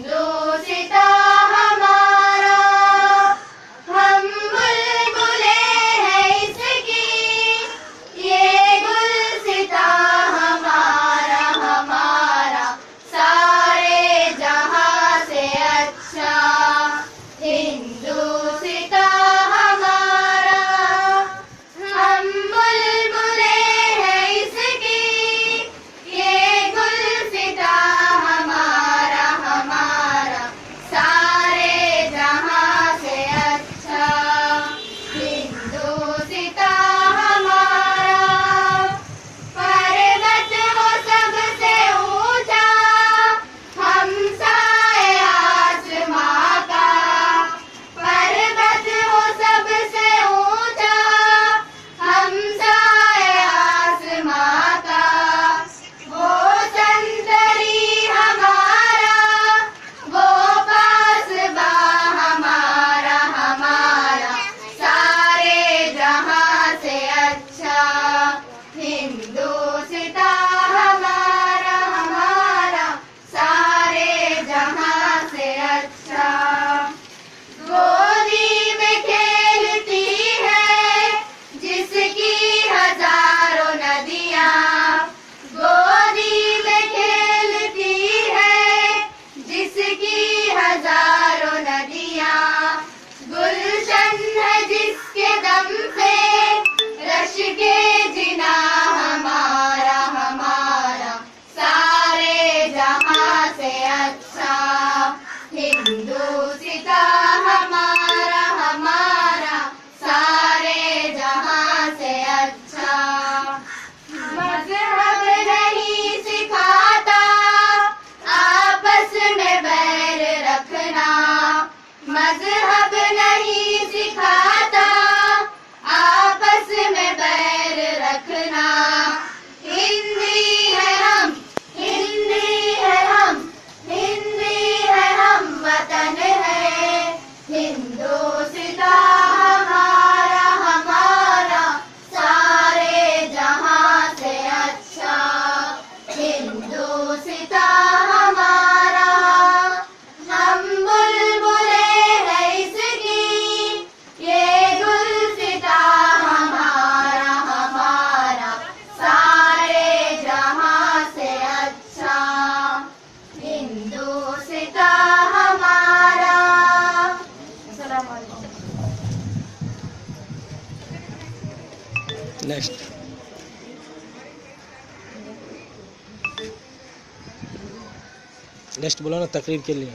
हिंदुस्तां हमारा, हम बुलबुले हैं इसकी, ये गुलसितां हमारा हमारा सारे जहां से अच्छा। हिंदुस्तां हमारा, हम बुलबुले हैं इसकी, ये गुलसितां हमारा हमारा सारे जहां से अच्छा। हिंदुस्तां हमारा, पर्वत हो सबसे ऊंचा, हमसाए आसमां का। पर्वत हो सबसे ऊंचा, हमसाए आसमां का। वो संतरी हमारा, वो पासबा हमारा हमारा सारे जहां से अच्छा। हिंदुस्तां हमारा हमारा सारे जहां से अच्छा। गोदी में खेलती है जिसकी हजारों नदियां, गोदी में खेलती है जिसकी हजारों नदियां। गुलशन है जिसके दम पे रश के जिना हमारा हमारा सारे जहां से अच्छा। हिंदुस्तां हमारा हमारा सारे जहां से अच्छा। मजहब नहीं सिखाता आपस में बैर रखना, मजहब नहीं सिखाता आपस में बैर रखना। हिंदी है हम, हिंदी है हम, हिंदी है हम, वतन है हिंदुस्तां हमारा हमारा सारे जहां से अच्छा। हिंदुस्तां हमारा, हम बुलबुले हैं इसकी, ये गुलसितां हमारा हमारा सारे जहां से अच्छा। हिंदुस्तां हमारा। अस्सलाम वालेकुम। नेक्स्ट नेक्स्ट बोलो ना तकरीर के लिए।